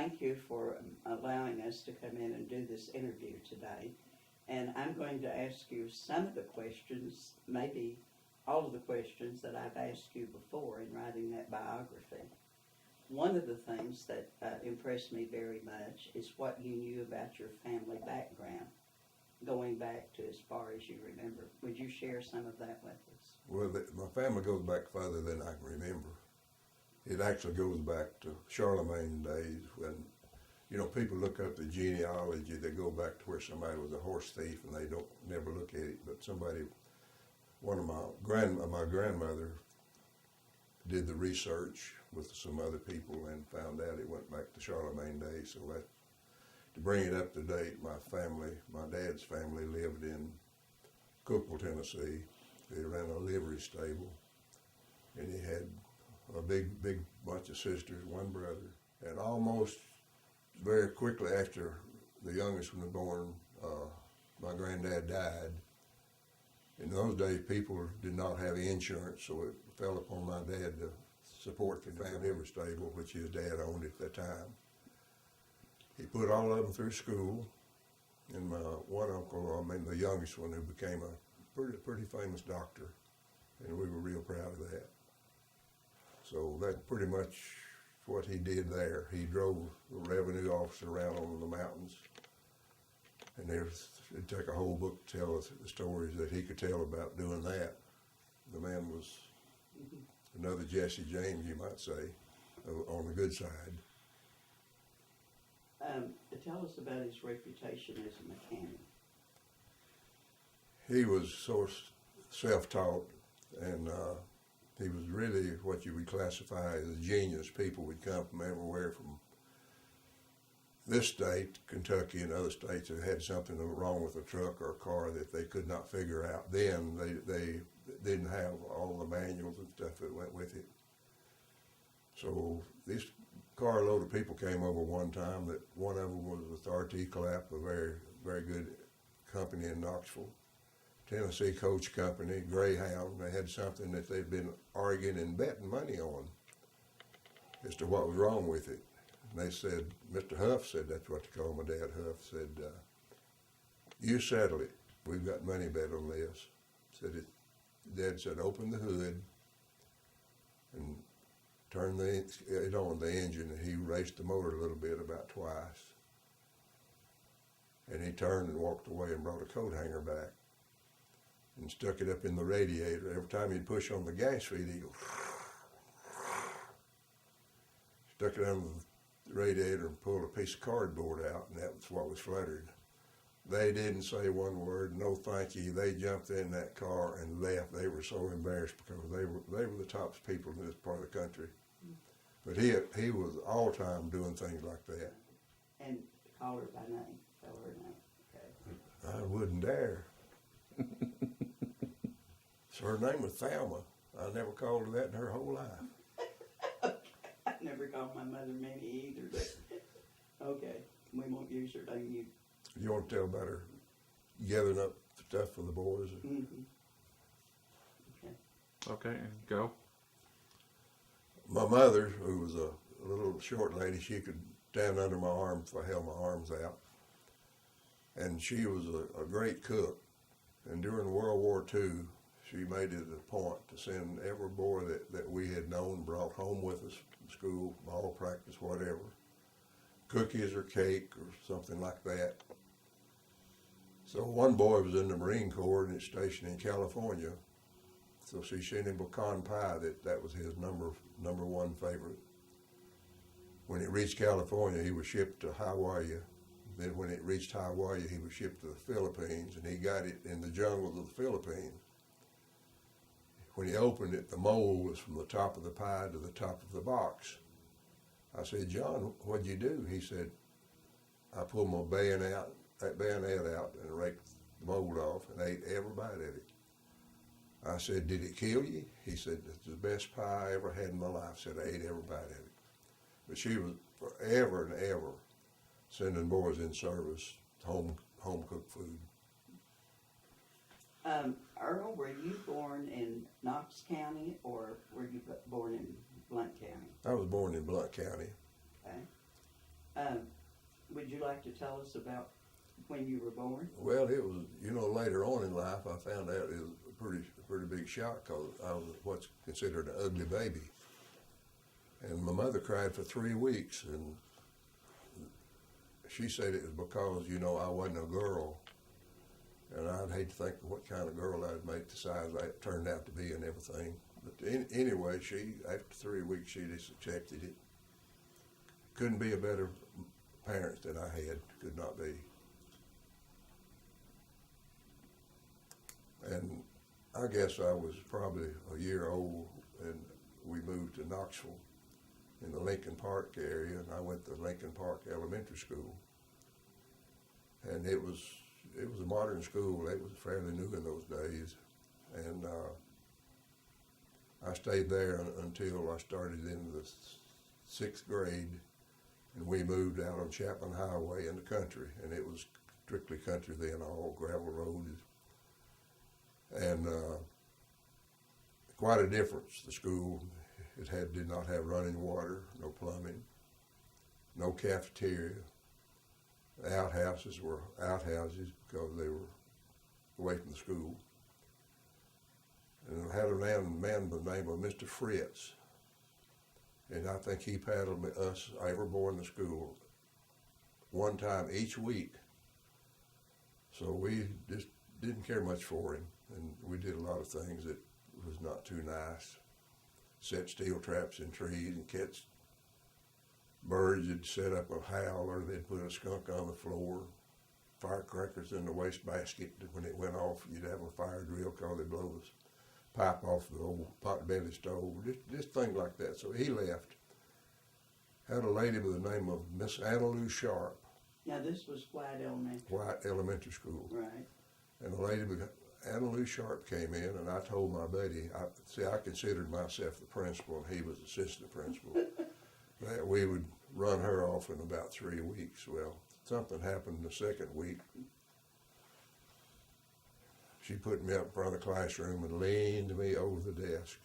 thank you for allowing us to come in and do this interview today. And I'm going to ask you some of the questions, maybe all of the questions that I've asked you before in writing that biography. One of the things that impressed me very much is what you knew about your family background, going back to as far as you remember. Would you share some of that with us? Well, my family goes back further than I can remember. It actually goes back to Charlemagne days when, you know, people look up the genealogy. They go back to where somebody was a horse thief and they don't never look at it. But one of my grandmother did the research with some other people and found out it went back to Charlemagne days. So that, to bring it up to date, my dad's family lived in Cookeville, Tennessee. They ran a livery stable, and he had a big bunch of sisters, one brother. And almost very quickly after the youngest one was born, my granddad died. In those days, people did not have insurance, so it fell upon my dad to support the family livery stable, which his dad owned at that time. He put all of them through school, and my one uncle, the youngest one, who became a pretty famous doctor, and we were real proud of that. So that's pretty much what he did there. He drove the revenue officer around on the mountains, and it'd take a whole book to tell us the stories that he could tell about doing that. The man was another Jesse James, you might say, on the good side. Tell us about his reputation as a mechanic. He was so self-taught, and he was really what you would classify as a genius. People would come from everywhere, from this state, Kentucky, and other states that had something wrong with a truck or a car that they could not figure out. Then they didn't have all the manuals and stuff that went with it. So this carload of people came over one time. That one of them was with RT Clapp, a very, very good company in Knoxville. Tennessee Coach Company, Greyhound. They had something that they'd been arguing and betting money on as to what was wrong with it. And they said, Mr. Huff said, that's what they call my dad, Huff, said, you settle it. We've got money bet on this. Dad said, open the hood and turn it on, the engine, and he raced the motor a little bit, about twice. And he turned and walked away and brought a coat hanger back and stuck it up in the radiator. Every time he'd push on the gas feed, he'd go, stuck it under the radiator and pulled a piece of cardboard out, and that was what was fluttered. They didn't say one word, no thank you. They jumped in that car and left. They were so embarrassed because they were the top people in this part of the country. But he was all time doing things like that. And call her by name, tell her name. Okay. I wouldn't dare. So her name was Thelma. I never called her that in her whole life. Okay. I never called my mother Minnie either, but okay, we won't use her name. You want to tell about her gathering up stuff for the boys? Mm-hmm. Okay. Okay, and go. My mother, who was a little short lady, she could stand under my arm if I held my arms out. And she was a great cook. And during World War II, she made it a point to send every boy that we had known, brought home with us from school, ball practice, whatever, cookies or cake or something like that. So one boy was in the Marine Corps and it's stationed in California. So she sent him pecan pie. That was his number one favorite. When it reached California, he was shipped to Hawaii. Then when it reached Hawaii, he was shipped to the Philippines, and he got it in the jungles of the Philippines. When he opened it, the mold was from the top of the pie to the top of the box. I said, John, what'd you do? He said, I pulled my bayonet out and raked the mold off and ate every bite of it. I said, did it kill you? He said, it's the best pie I ever had in my life. I said, I ate every bite of it. But she was forever and ever sending boys in service, home cooked food. Earl, were you born in Knox County or were you born in Blount County? I was born in Blount County. Okay. Would you like to tell us about when you were born? Well, it was, later on in life, I found out it was a pretty big shock because I was what's considered an ugly baby. And my mother cried for 3 weeks, and she said it was because, I wasn't a girl. And I'd hate to think of what kind of girl I'd made the size I turned out to be and everything. But anyway, after 3 weeks, she just accepted it. Couldn't be a better parent than I had, could not be. And I guess I was probably a year old, and we moved to Knoxville in the Lincoln Park area, and I went to Lincoln Park Elementary School. And it was a modern school. It was fairly new in those days. And I stayed there until I started in the 6th grade, and we moved out on Chapman Highway in the country, and it was strictly country then, all gravel roads. And quite a difference. The school, did not have running water, no plumbing, no cafeteria. The outhouses were outhouses because they were away from the school. And I had a man by the name of Mr. Fritz, and I think he paddled us every boy in the school one time each week. So we just didn't care much for him, and we did a lot of things that was not too nice. Set steel traps in trees and catch birds. Would set up a howler. They'd put a skunk on the floor. Firecrackers in the wastebasket. When it went off, you'd have a fire drill because they'd blow the pipe off the old pot-belly stove. Just things like that. So he left. Had a lady by the name of Miss Annalou Sharp. Now this was White Elementary. White Elementary School. Right. And the lady, Annalou Sharp, came in, and I told my buddy, I considered myself the principal, and he was assistant principal, that we would run her off in about 3 weeks. Well, something happened the second week. She put me up in front of the classroom and leaned me over the desk,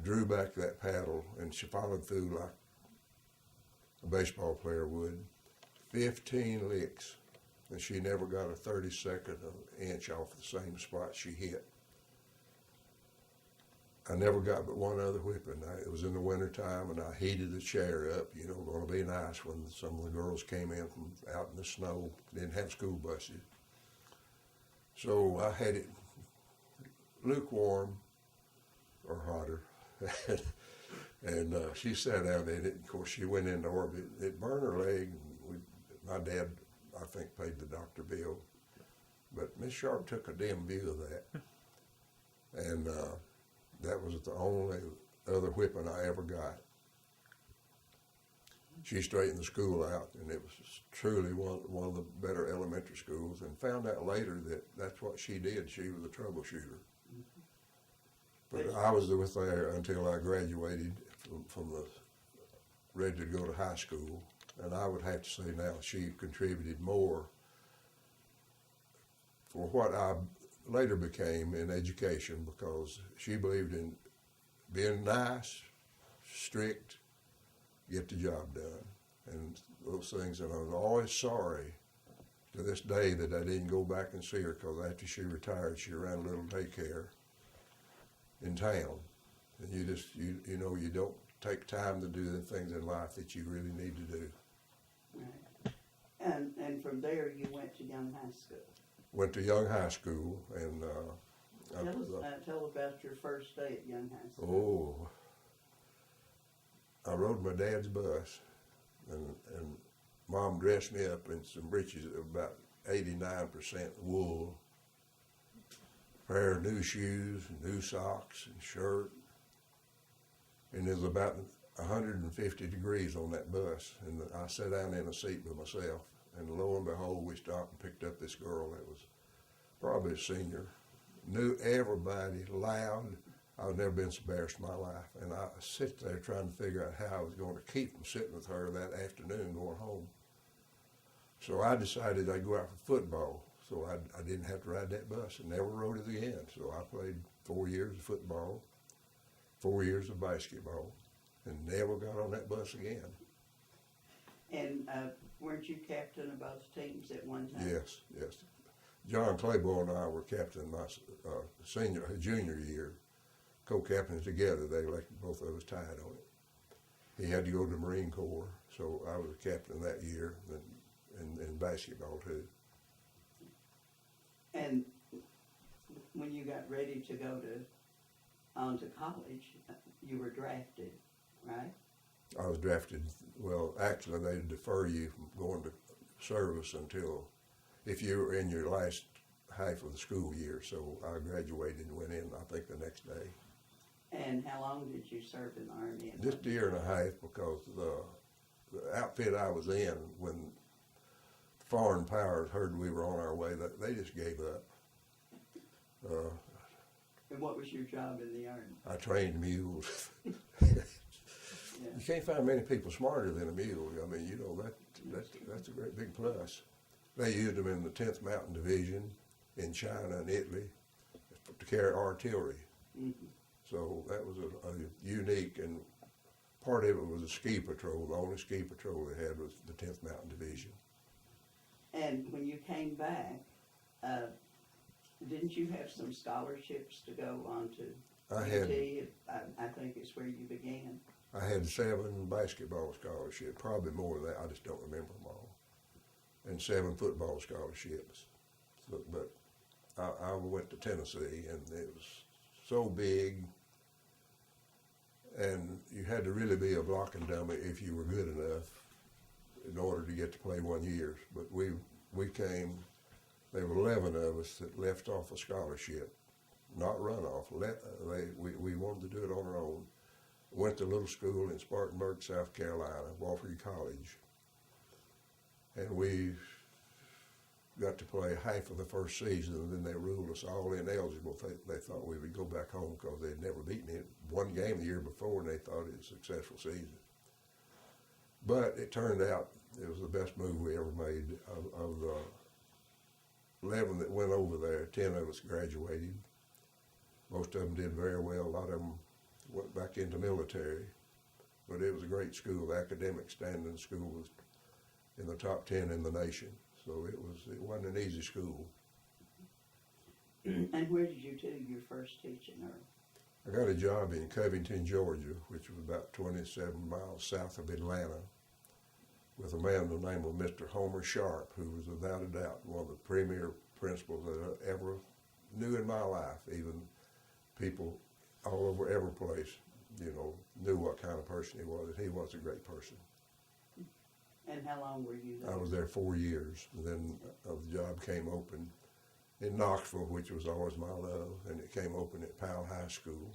drew back that paddle, and she followed through like a baseball player would. 15 licks, and she never got a 32nd of an inch off the same spot she hit. I never got but one other whipping. It was in the wintertime, and I heated the chair up, going to be nice when some of the girls came in from out in the snow, didn't have school buses. So I had it lukewarm or hotter. And she sat down in it. Of course, she went into orbit. It burned her leg. My dad, I think, paid the doctor bill. But Miss Sharp took a dim view of that. And that was the only other whipping I ever got. She straightened the school out, and it was truly one of the better elementary schools, and found out later that that's what she did. She was a troubleshooter. But I was with there until I graduated from the ready to go to high school. And I would have to say now she contributed more for what I later became in education, because she believed in being nice, strict, get the job done, and those things. And I was always sorry to this day that I didn't go back and see her, because after she retired, she ran a little daycare in town. And you don't take time to do the things in life that you really need to do. Right. And from there you went to Young High School. Went to Young High School, and tell about your first day at Young High School. I rode my dad's bus, and Mom dressed me up in some breeches of about 89% wool, pair of new shoes, new socks, and shirt. And it was about 150 degrees on that bus, and I sat down in a seat by myself, and lo and behold, we stopped and picked up this girl that was probably a senior, knew everybody, loud. I've never been so embarrassed in my life, and I sit there trying to figure out how I was going to keep from sitting with her that afternoon going home. So I decided I'd go out for football, so I didn't have to ride that bus, and never rode it again. So I played 4 years of football, 4 years of basketball, and never got on that bus again. weren't you captain of both teams at one time? Yes, yes. John Claiborne and I were captain my junior year, co-captains together. They elected both of us tied on it. He had to go to the Marine Corps, so I was captain that year, and in basketball too. And when you got ready to go on to college, you were drafted, right? I was drafted. Well, actually, they defer you from going to service until if you were in your last half of the school year. So I graduated and went in, I think, the next day. And how long did you serve in the Army? Just a year and a half, because the outfit I was in, when foreign powers heard we were on our way, they just gave up. And what was your job in the Army? I trained mules. Yeah. You can't find many people smarter than a mule. I mean, you know, that's a great big plus. They used them in the 10th Mountain Division in China and Italy to carry artillery. Mm-hmm. So that was a unique, and part of it was a ski patrol. The only ski patrol they had was the 10th Mountain Division. And when you came back, didn't you have some scholarships to go on to UT? I think it's where you began. I had 7 basketball scholarships, probably more than that. I just don't remember them all. And 7 football scholarships. So, but I went to Tennessee, and it was so big, and you had to really be a blocking dummy if you were good enough in order to get to play 1 year. But we came, there were 11 of us that left off a scholarship, not runoff. We wanted to do it on our own. Went to a little school in Spartanburg, South Carolina, Wofford College, and we got to play half of the first season, and then they ruled us all ineligible. They thought we would go back home because they'd never beaten it. One game the year before, and they thought it was a successful season. But it turned out it was the best move we ever made. Of the 11 that went over there, 10 of us graduated. Most of them did very well. A lot of them went back into military, but it was a great school. The academic standing school was in the top 10 in the nation, so it wasn't an easy school. And where did you do your first teaching, Earl? I got a job in Covington, Georgia, which was about 27 miles south of Atlanta, with a man by the name of Mr. Homer Sharp, who was without a doubt one of the premier principals that I ever knew in my life. Even people all over every place, you know, knew what kind of person he was, and he was a great person. And how long were you there? I was there 4 years, and then the job came open in Knoxville, which was always my love, and it came open at Powell High School.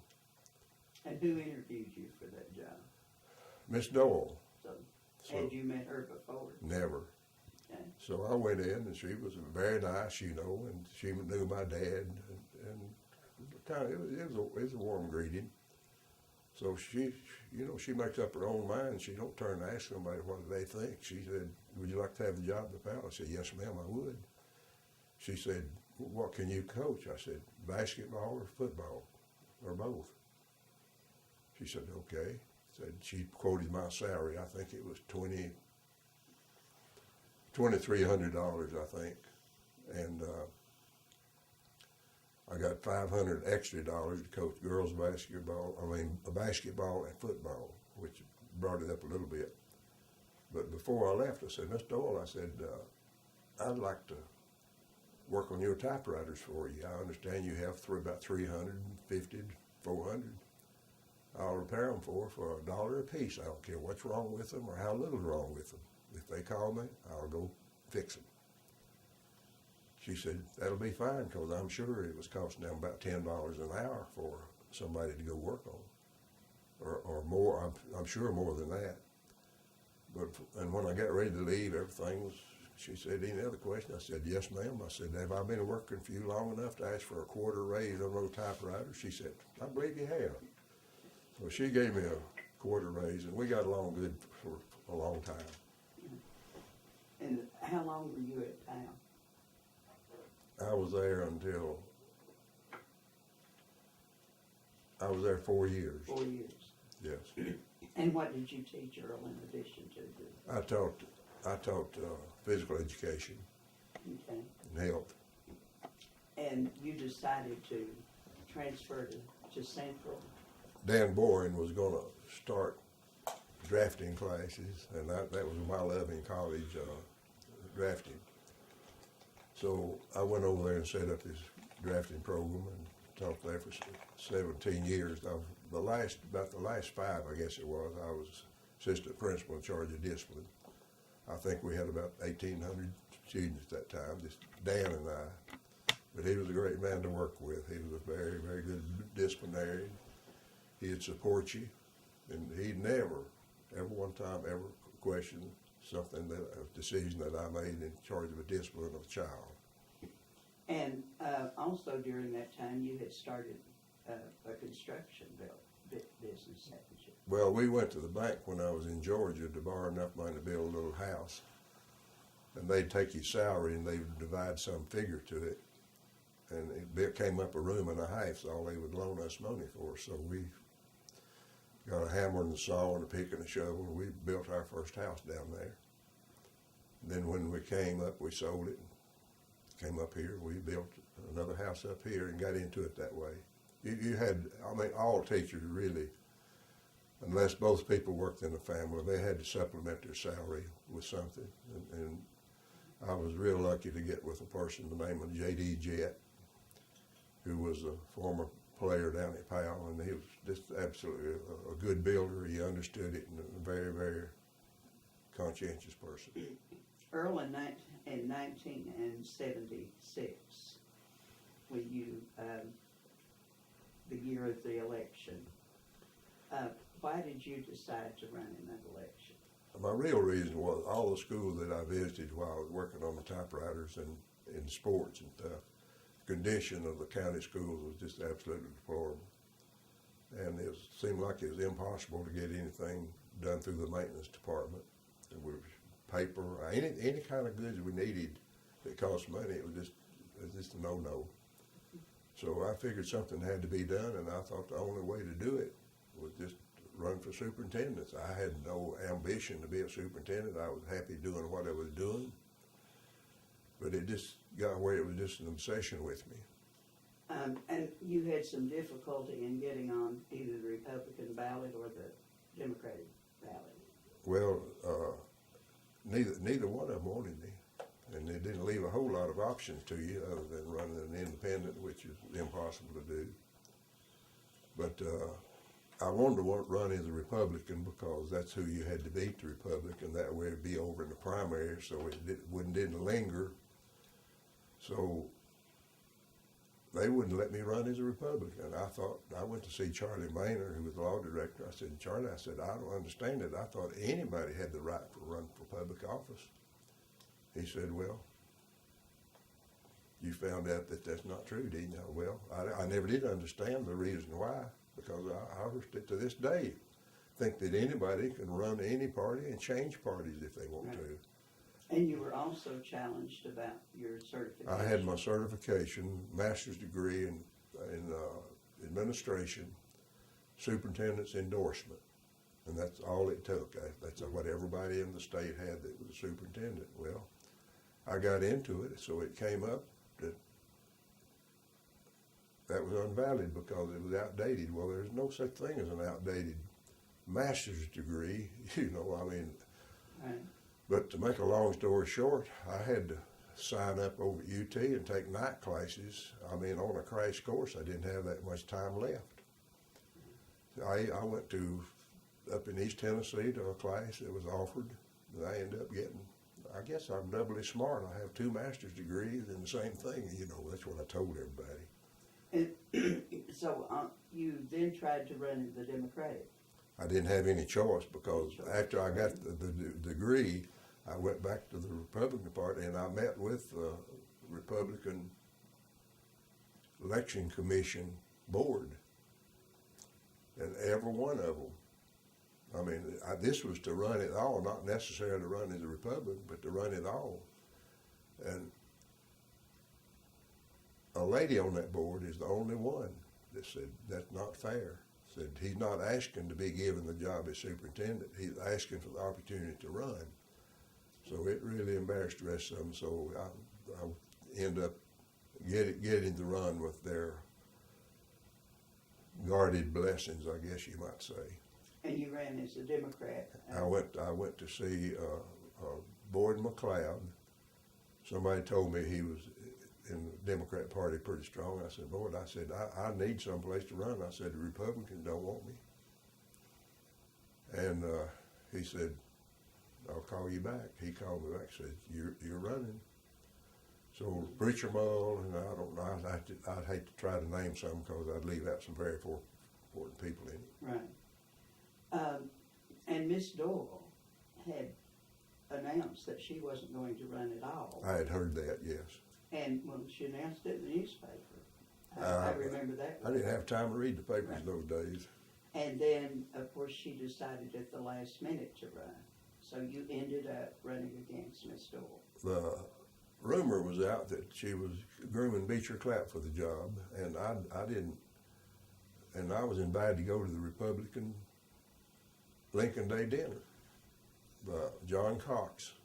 And who interviewed you for that job? Miss Doyle. So, had you met her before? Never. Okay. So I went in, and she was very nice, you know, and she knew my dad, and kind of, it was a warm greeting. So she, you know, she makes up her own mind. She don't turn and ask somebody what do they think. She said, "Would you like to have the job at the Powell?" I said, "Yes, ma'am, I would." She said, "What can you coach?" I said, "Basketball or football, or both." She said, "Okay." Said she quoted my salary. I think it was $2,300, I think, and I got $500 extra to coach girls basketball. Basketball and football, which brought it up a little bit. But before I left, I said, "Miss Doyle," I said, "I'd like to work on your typewriters for you. I understand you have about 350 to 400. I'll repair them for $1 a piece. I don't care what's wrong with them or how little's wrong with them. If they call me, I'll go fix them." She said, "That'll be fine, because I'm sure it was costing them about $10 an hour for somebody to go work on, or more. I'm sure more than that." And when I got ready to leave, everything was. She said, "Any other question?" I said, "Yes, ma'am." I said, "Have I been working for you long enough to ask for a quarter raise on those typewriters?" She said, "I believe you have." So she gave me a quarter raise, and we got along good for a long time. And how long were you at Powell? I was there until, I was there 4 years. 4 years. Yes. And what did you teach Earl in addition to this? I taught I taught physical education Okay. and health. And you decided to transfer to Central. Dan Boring was going to start drafting classes, and that was my love in college, drafting. So I went over there and set up his drafting program and taught there for 17 years. About the last 5, I guess it was, I was assistant principal in charge of discipline. I think we had about 1,800 students at that time, just Dan and I. But he was a great man to work with. He was a very, very good disciplinarian. He'd support you, and he never one time ever questioned something, a decision that I made in charge of a discipline of a child. And also during that time, you had started a construction business, hadn't you? Well, we went to the bank when I was in Georgia to borrow enough money to build a little house. And they'd take your salary and they'd divide some figure to it. And it came up a room and a half, so all they would loan us money for. So we got a hammer and a saw and a pick and a shovel, and we built our first house down there. Then when we came up, we sold it. Came up here, we built another house up here and got into it that way. You had, I mean, all teachers really, unless both people worked in the family, they had to supplement their salary with something. And I was real lucky to get with a person by the name of J.D. Jett, who was a former player down at Powell, and he was just absolutely a good builder. He understood it, and a very, very conscientious person. Earl, in 1976, when you, the year of the election, why did you decide to run in that election? My real reason was all the schools that I visited while I was working on the typewriters and in sports and stuff, the condition of the county schools was just absolutely deplorable. And it seemed like it was impossible to get anything done through the maintenance department. And we paper, any kind of goods we needed that cost money, it was just a no-no. So I figured something had to be done, and I thought the only way to do it was just run for superintendent. I had no ambition to be a superintendent. I was happy doing what I was doing, but it just got where it was just an obsession with me. And you had some difficulty in getting on either the Republican ballot or the Democratic ballot. Well, neither one of them wanted me, and it didn't leave a whole lot of options to you other than running an independent, which is impossible to do. But I wanted to run as a Republican because that's who you had to beat, the Republican. That way it'd be over in the primary, so it didn't linger. So they wouldn't let me run as a Republican. I went to see Charlie Maynard, who was the law director. I said, Charlie, I don't understand it. I thought anybody had the right to run for public office. He said, well, you found out that that's not true, didn't you? Well, I never did understand the reason why, because I to this day think that anybody can run any party and change parties if they want to. And you were also challenged about your certification. I had my certification, master's degree in administration, superintendent's endorsement, and that's all it took. That's what everybody in the state had that was a superintendent. Well, I got into it, so it came up that was invalid because it was outdated. Well, there's no such thing as an outdated master's degree, Right. But to make a long story short, I had to sign up over at UT and take night classes. On a crash course, I didn't have that much time left. I went up in East Tennessee to a class that was offered, and I ended up getting, I guess I'm doubly smart. I have 2 master's degrees in the same thing. That's what I told everybody. And so you then tried to run in the Democratic. I didn't have any choice because after I got the degree, I went back to the Republican Party and I met with the Republican Election Commission board, and every one of them. This was to run it all, not necessarily to run as a Republican, but to run it all. And a lady on that board is the only one that said, that's not fair. Said he's not asking to be given the job as superintendent. He's asking for the opportunity to run. So it really embarrassed the rest of them. So I end up getting to run with their guarded blessings, I guess you might say. And you ran as a Democrat. I went to see Boyd McLeod. Somebody told me he was in the Democrat Party pretty strong. I said, Boyd, I need someplace to run. I said, the Republicans don't want me. And he said, I'll call you back. He called me back and said, you're running. So Preacher Mull, and I don't know, I'd hate to try to name some because I'd leave out some very important people in it. Right. And Miss Doyle had announced that she wasn't going to run at all. I had heard that, yes. And well, she announced it in the newspaper. I remember that. I didn't have time to read the papers Right. those days. And then, of course, she decided at the last minute to run. So you ended up running against Miss Doyle. The rumor was out that she was grooming Beecher Clapp for the job, and I didn't. And I was invited to go to the Republican Lincoln Day dinner. John Cox.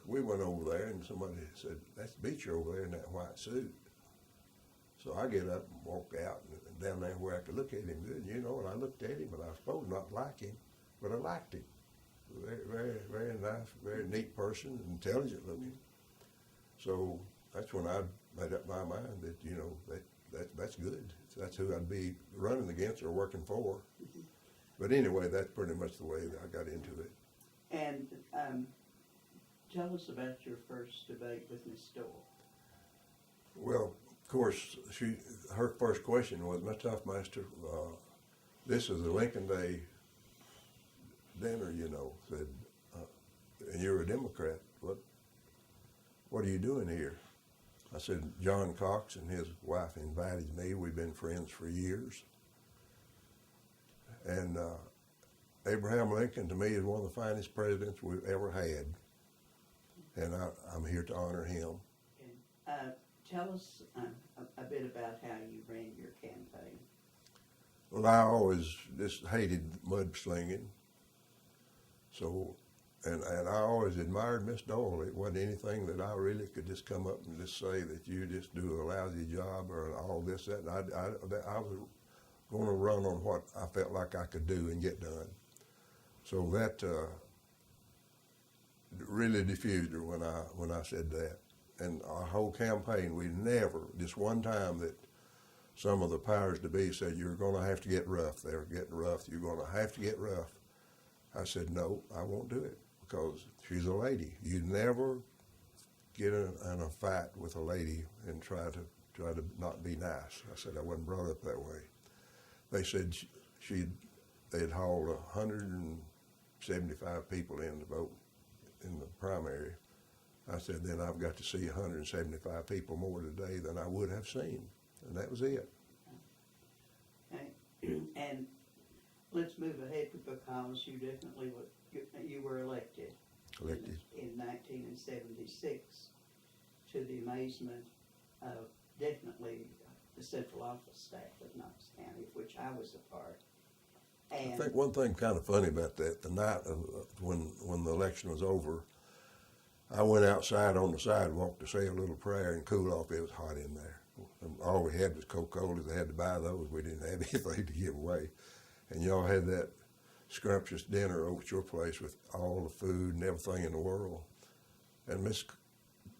We went over there, and somebody said, "That's Beecher over there in that white suit." So I get up and walk out and down there where I could look at him good, you know. And I looked at him, and I suppose not like him, but I liked him. Very, very, very nice, very neat person, intelligent looking. So that's when I made up my mind that, you know, that's good. That's who I'd be running against or working for. Mm-hmm. But anyway, that's pretty much the way that I got into it. And tell us about your first debate with Miss Doyle. Well, of course, her first question was, Mr. Hoffmeister, this is a Lincoln Day dinner, you know, said, and you're a Democrat. What are you doing here? I said, John Cox and his wife invited me. We've been friends for years. And Abraham Lincoln, to me, is one of the finest presidents we've ever had. And I'm here to honor him. Okay. Tell us a bit about how you ran your campaign. Well, I always just hated mudslinging. So, and I always admired Miss Doyle. It wasn't anything that I really could just come up and just say that you just do a lousy job or all this, that. And I was going to run on what I felt like I could do and get done. So that really diffused her when I said that. And our whole campaign, we never, just one time that some of the powers to be said, you're going to have to get rough. They're getting rough. You're going to have to get rough. I said, no, I won't do it because she's a lady. You never get in a fight with a lady and try to not be nice. I said, I wasn't brought up that way. They said they'd hauled 175 people in to vote in the primary. I said, then I've got to see 175 people more today than I would have seen. And that was it. Okay. And let's move ahead because you definitely you were elected. Elected. In 1976 to the amazement of definitely the central office staff of Knox County, of which I was a part. And I think one thing kind of funny about that, the night of when the election was over, I went outside on the sidewalk to say a little prayer and cool off. It was hot in there. All we had was Coca-Cola. They had to buy those. We didn't have anything to give away. And y'all had that scrumptious dinner over at your place with all the food and everything in the world. And Miss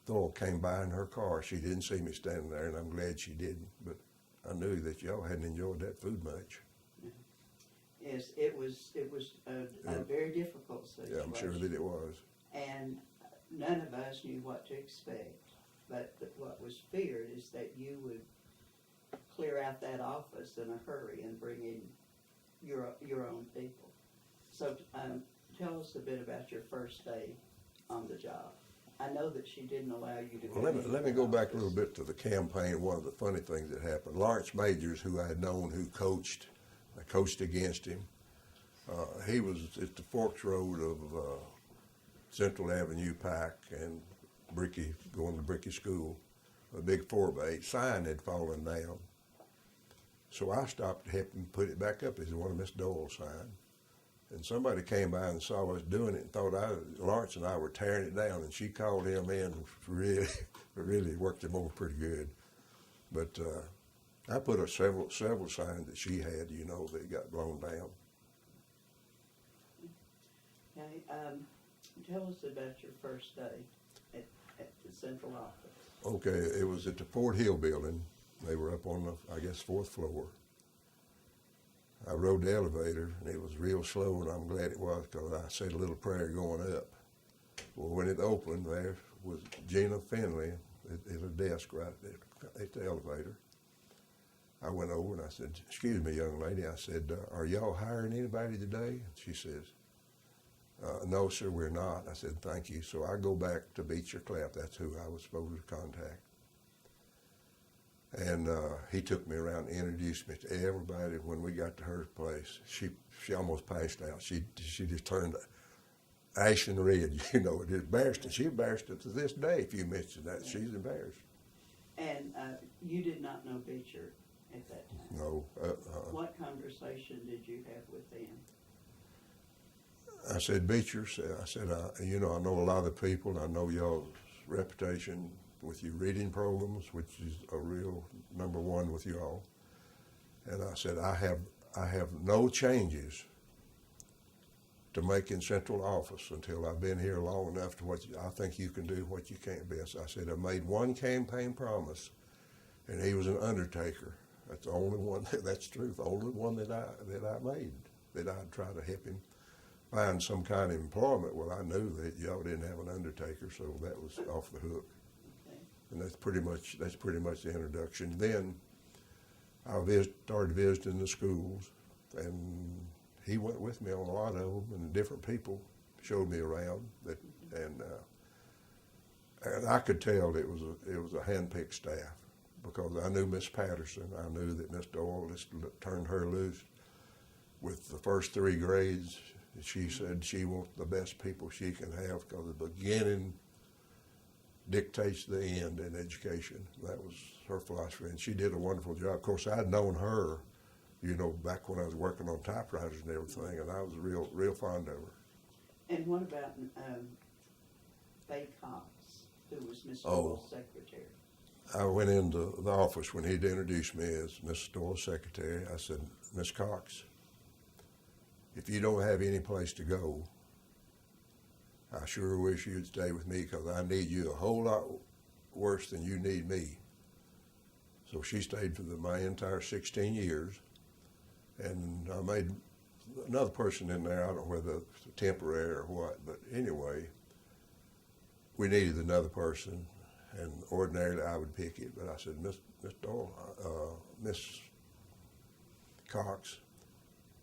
Thor came by in her car. She didn't see me standing there, and I'm glad she didn't. But I knew that y'all hadn't enjoyed that food much. Yes, it was a very difficult situation. Yeah, I'm sure that it was. And none of us knew what to expect. But what was feared is that you would clear out that office in a hurry and bring in your own people. So tell us a bit about your first day on the job. I know that she didn't allow you to go. Well, let me go back a little bit to the campaign. One of the funny things that happened, Lawrence Majors, who I had known, who coached, I coached against him. He was at the Forks Road of Central Avenue Pike and Bricky, going to Bricky School. A big 4x8 sign had fallen down. So I stopped to help him put it back up as one of Miss Doyle's sign. And somebody came by and saw us doing it and thought Lawrence and I were tearing it down, and she called him in, really worked him over pretty good. But I put up several signs that she had, that got blown down. Okay, tell us about your first day at the central office. Okay, it was at the Fort Hill building. They were up on the, I guess, 4th floor. I rode the elevator, and it was real slow, and I'm glad it was, because I said a little prayer going up. Well, when it opened, there was Gina Finley at a desk right at the elevator. I went over and I said, "Excuse me, young lady," I said, "Are y'all hiring anybody today?" She says, "No, sir, we're not." I said, "Thank you." So I go back to Beecher Clapp. That's who I was supposed to contact. And he took me around and introduced me to everybody. When we got to her place, she almost passed out. She just turned ashen red, it embarrassed her. She embarrassed her to this day if you mention that. She's embarrassed. And you did not know Beecher at that time? No. What conversation did you have with them? I said, "Beecher," I said, I know a lot of the people. I know y'all's reputation with your reading programs, which is a real number one with you all. And I said, I have no changes to make in central office until I've been here long enough to I think you can do what you can't best. I said, I made one campaign promise, and he was an undertaker. That's the only one, that's true, the only one that I made, that I'd try to help him find some kind of employment. Well, I knew that y'all didn't have an undertaker, so that was off the hook. Okay. And that's pretty much the introduction. Then I started visiting the schools, and he went with me on a lot of them, and different people showed me around. And I could tell it was a hand-picked staff, because I knew Miss Patterson. I knew that Miss Doyle just turned her loose with the first 3 grades. She said she wants the best people she can have, because the beginning dictates the end in education. That was her philosophy, and she did a wonderful job. Of course, I'd known her, back when I was working on typewriters and everything, and I was real fond of her. And what about Faye Cox, who was Miss Doyle's secretary? I went into the office when he'd introduced me as Miss Doyle's secretary. I said, "Miss Cox, if you don't have any place to go, I sure wish you'd stay with me, because I need you a whole lot worse than you need me." So she stayed for my entire 16 years. And I made another person in there. I don't know whether it's temporary or what, but anyway, we needed another person, and ordinarily I would pick it. But I said, Miss Doyle, Miss Cox,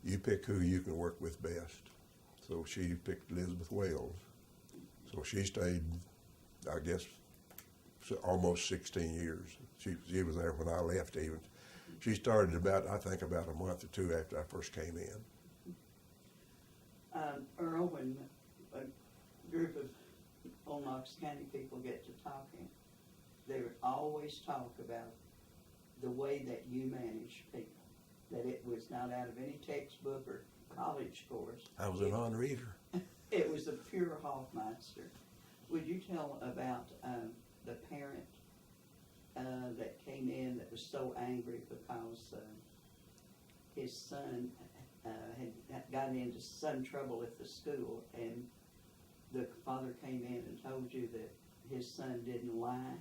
you pick who you can work with best. So she picked Elizabeth Wells. So she stayed, I guess, almost 16 years. She was there when I left even. She started about a month or 2 after I first came in. Earl, when a group of old Knox County people get to talking, they would always talk about the way that you manage people, that it was not out of any textbook or college course. I was an on-reader. It was a pure Hoffmeister. Would you tell about the parent that came in that was so angry because his son had gotten into some trouble at the school, and the father came in and told you that his son didn't lie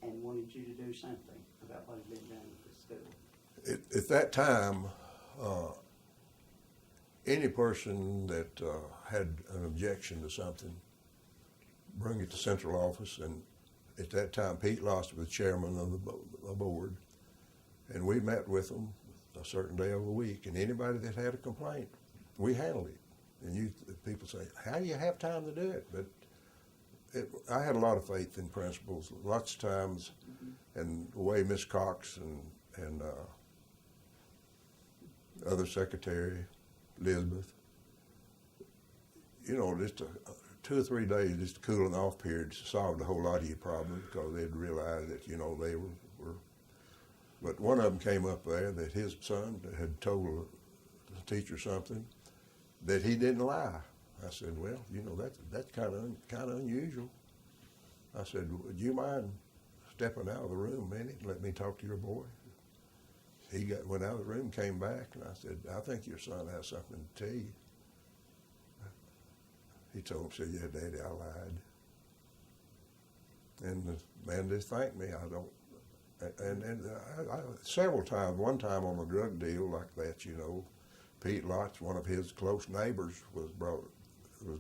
and wanted you to do something about what had been done at the school? At that time, any person that had an objection to something, bring it to central office, and at that time Pete Lost was chairman of the board, and we met with them a certain day of the week, and anybody that had a complaint, we handled it. And people say, "How do you have time to do it?" But I had a lot of faith in principles. Lots of times, and the way Miss Cox and other secretary, Elizabeth, just 2 or 3 days, just a cooling off period solved a whole lot of your problems, because they'd realized that, they were. But one of them came up there that his son had told the teacher something, that he didn't lie. I said, well, you know, that's kind of unusual. I said, would you mind stepping out of the room a minute and let me talk to your boy? He went out of the room, came back, and I said, I think your son has something to tell you. He told him, said, yeah, Daddy, I lied. And the man just thanked me. I don't, and I several times, one time on a drug deal like that, you know, Pete Lotz, one of his close neighbors, was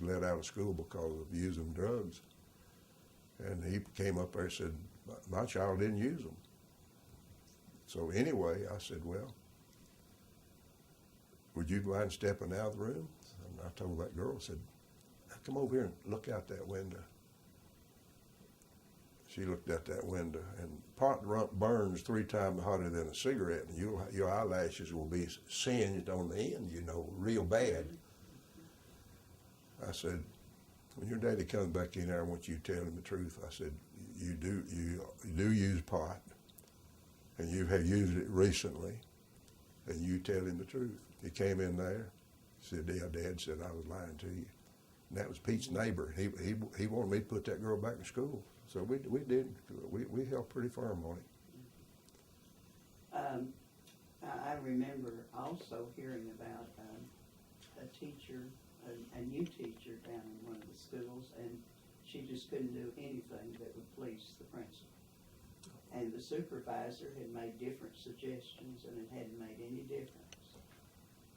let out of school because of using drugs. And he came up there and said, my child didn't use them. So anyway, I said, well, would you mind stepping out of the room? And I told that girl, I said, come over here and look out that window. She looked out that window, and pot burns 3 times hotter than a cigarette, and your eyelashes will be singed on the end, you know, real bad. I said, when your daddy comes back in there, I want you to tell him the truth. I said, you do use pot, and you have used it recently, and you tell him the truth. He came in there, said, yeah, Dad said I was lying to you. And that was Pete's neighbor. He wanted me to put that girl back in school. So we did. We held pretty firm on it. I remember also hearing about a teacher, a new teacher down in one of the schools, and she just couldn't do anything that would please the principal. And the supervisor had made different suggestions, and it hadn't made any difference.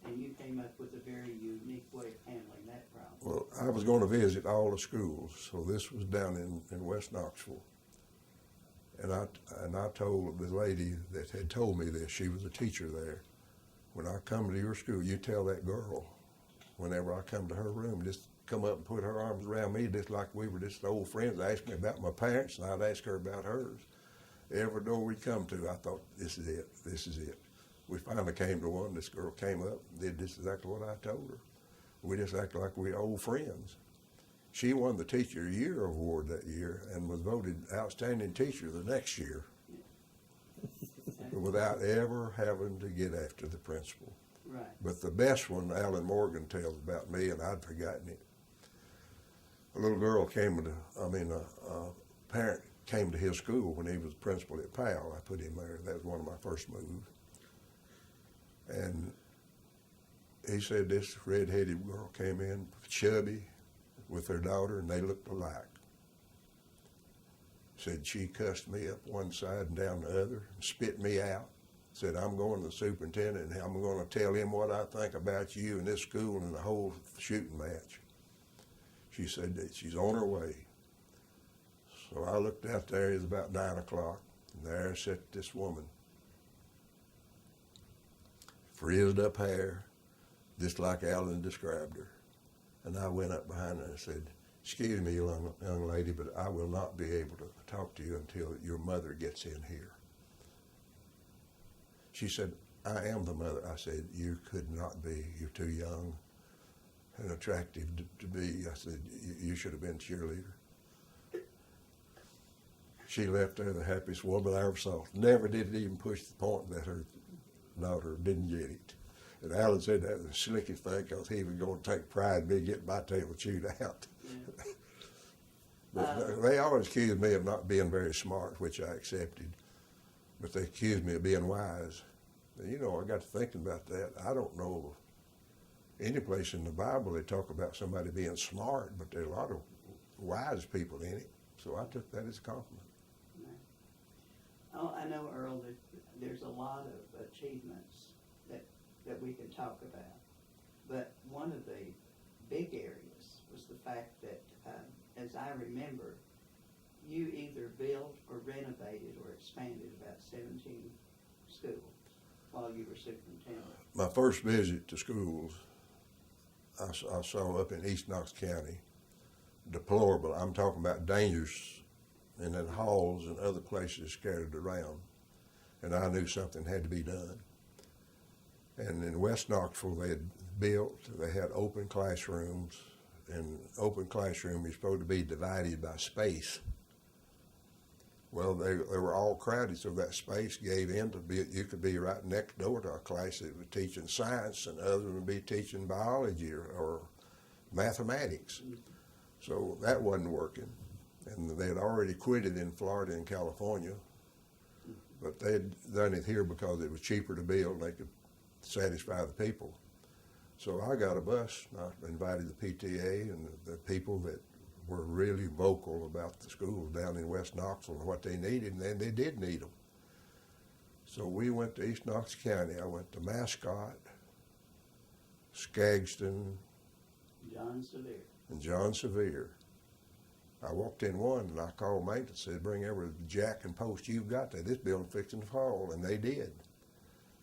And you came up with a very unique way of handling that problem. Well, I was going to visit all the schools, so this was down in West Knoxville. And I told the lady that had told me this, she was a teacher there, when I come to your school, you tell that girl, whenever I come to her room, just come up and put her arms around me, just like we were just old friends. Ask me about my parents, and I'd ask her about hers. Every door we come to, I thought, this is it, this is it. We finally came to one. This girl came up and did just exactly what I told her. We just acted like we were old friends. She won the Teacher of the Year award that year and was voted outstanding teacher the next year without ever having to get after the principal. Right. But the best one, Alan Morgan tells about me, and I'd forgotten it. A little girl a parent came to his school when he was principal at Powell. I put him there. That was one of my first moves. And he said this red-headed girl came in, chubby, with her daughter, and they looked alike. Said she cussed me up one side and down the other, and spit me out. Said, I'm going to the superintendent, and I'm going to tell him what I think about you and this school and the whole shooting match. She said that she's on her way. So I looked out there, it was about 9 o'clock, and there sat this woman. Frizzed up hair, just like Alan described her. And I went up behind her and said, excuse me, young lady, but I will not be able to talk to you until your mother gets in here. She said, I am the mother. I said, you could not be. You're too young and attractive to be. I said, you should have been a cheerleader. She left there the happiest woman I ever saw. Never did it even push the point that her daughter didn't get it. And Alan said that was the slickest thing because he was going to take pride in me getting my table chewed out. Yeah. But they always accused me of not being very smart, which I accepted. But they accused me of being wise. And, you know, I got to thinking about that. I don't know of any place in the Bible they talk about somebody being smart, but there are a lot of wise people in it. So I took that as a compliment. Oh, I know, Earl, that there's a lot of achievements that we can talk about. But one of the big areas was the fact that, as I remember, you either built or renovated or expanded about 17 schools while you were superintendent. My first visit to schools, I saw up in East Knox County, deplorable. I'm talking about dangerous, and in halls and other places scattered around. And I knew something had to be done. And in West Knoxville, they had open classrooms, and open classroom is supposed to be divided by space. Well, they were all crowded, so that space gave in to be, you could be right next door to a class that was teaching science, and others would be teaching biology or mathematics. So that wasn't working. And they had already quit it in Florida and California, but they had done it here because it was cheaper to build, they could satisfy the people. So I got a bus, and I invited the PTA and the people that were really vocal about the schools down in West Knoxville and what they needed, and they did need them. So we went to East Knox County. I went to Mascot, Skagston, and John Sevier. I walked in one, and I called maintenance and said, bring every jack and post you've got there. This building's fixing to fall, and they did.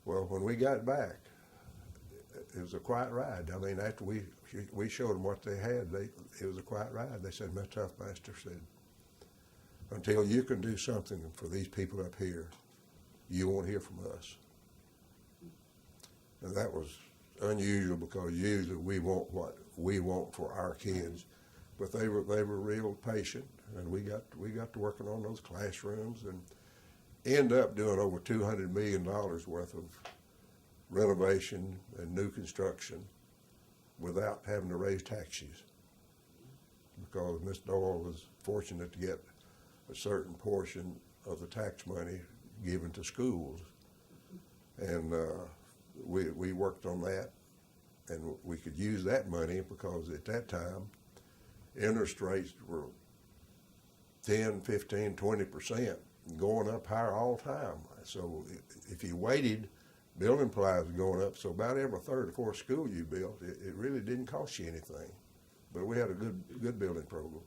Well, when we got back, it was a quiet ride. I mean, after we showed them what they had, it was a quiet ride. They said, Mr. Hoffmeister said, until you can do something for these people up here, you won't hear from us. And that was unusual, because usually we want what we want for our kids. But they were real patient, and we got to working on those classrooms and end up doing over $200 million worth of renovation and new construction without having to raise taxes, because Mr. Doyle was fortunate to get a certain portion of the tax money given to schools, and we worked on that, and we could use that money because at that time interest rates were 10, 15, 20%, going up higher all the time. So if you waited, building supplies were going up, so about every third or fourth school you built, it really didn't cost you anything. But we had a good building program.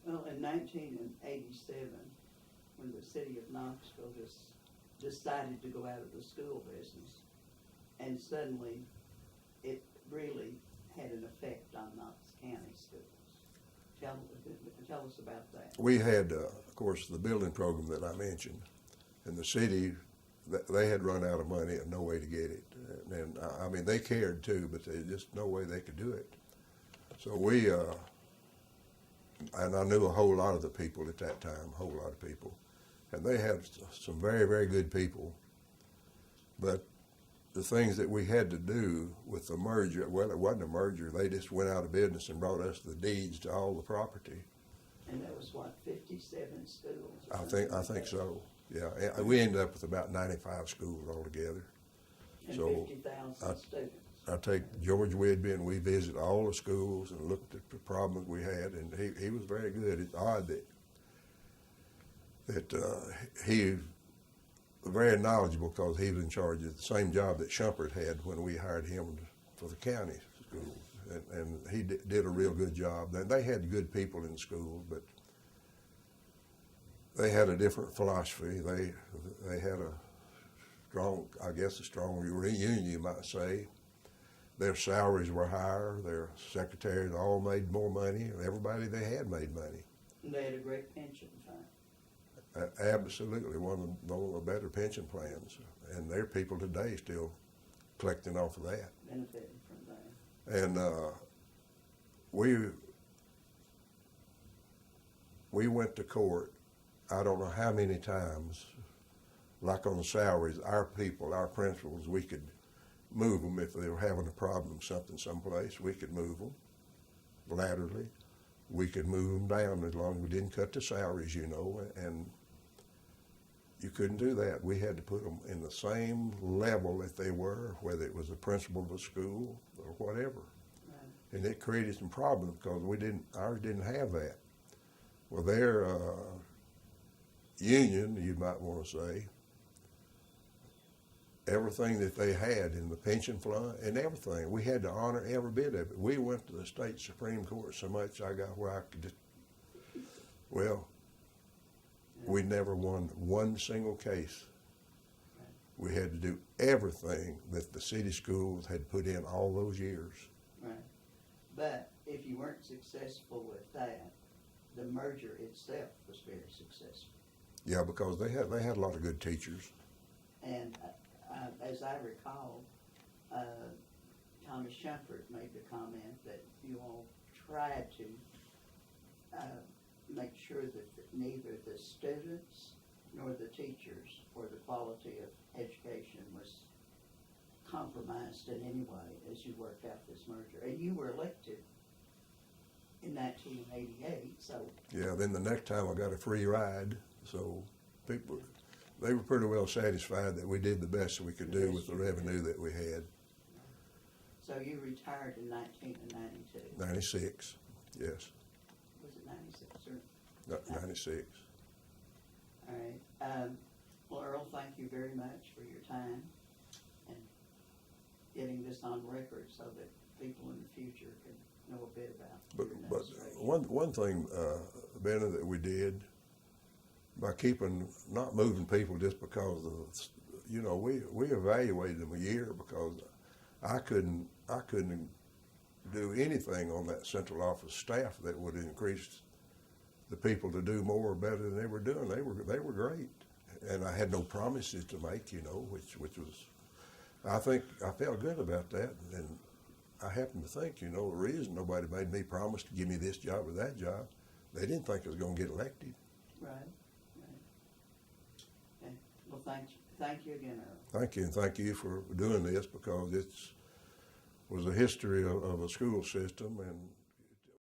Well, in 1987, when the city of Knoxville just decided to go out of the school business, and suddenly it really had an effect on Knox County schools. Tell us about that. We had, of course, the building program that I mentioned, and the city, they had run out of money and no way to get it. And I mean, they cared too, but there just no way they could do it. So we, and I knew a whole lot of the people at that time, a whole lot of people, and they had some very, very good people. But the things that we had to do with the merger, well, it wasn't a merger. They just went out of business and brought us the deeds to all the property. And that was what, 57 schools? I think so. Yeah, we ended up with about 95 schools altogether. And so 50,000 students. I take George Widby, and we visit all the schools and looked at the problems we had, and he was very good. It's odd that he was very knowledgeable, because he was in charge of the same job that Shumpert had when we hired him for the county schools, and he did a real good job. They had good people in the school, but they had a different philosophy. They had a strong, I guess a strong union, you might say. Their salaries were higher. Their secretaries all made more money. Everybody they had made money. And they had a great pension fund. Absolutely, one of the better pension plans. And there are people today still collecting off of that. Benefiting from that. And we went to court, I don't know how many times, like on the salaries, our people, our principals, we could move them if they were having a problem, something someplace, we could move them laterally. We could move them down as long as we didn't cut the salaries, you know, and you couldn't do that. We had to put them in the same level that they were, whether it was the principal of the school or whatever. Right. And it created some problems because ours didn't have that. Well, their union, you might want to say, everything that they had in the pension fund and everything, we had to honor every bit of it. We went to the state Supreme Court so much I got where I could just, well, we never won one single case. We had to do everything that the city schools had put in all those years. Right. But if you weren't successful with that, the merger itself was very successful. Yeah, because they had a lot of good teachers. And as I recall, Thomas Shumpert made the comment that you all tried to make sure that neither the students nor the teachers or the quality of education was compromised in any way as you worked out this merger. And you were elected in 1988, so. Yeah, then the next time I got a free ride, so people, they were pretty well satisfied that we did the best we could do with the revenue that we had. So you retired in 1992. 96, yes. Was it 96 or? No, 96. All right. Well, Earl, thank you very much for your time and getting this on record so that people in the future can know a bit about But your administration. one thing, Benna, that we did by not moving people just because of, we evaluated them a year because I couldn't do anything on that central office staff that would increase the people to do more or better than they were doing. They were great, and I had no promises to make, which was, I think I felt good about that, and I happen to think, the reason nobody made me promise to give me this job or that job, they didn't think I was going to get elected. Right. Okay. Well, thank you again, Earl. Thank you, and thank you for doing this because it was a history of a school system, and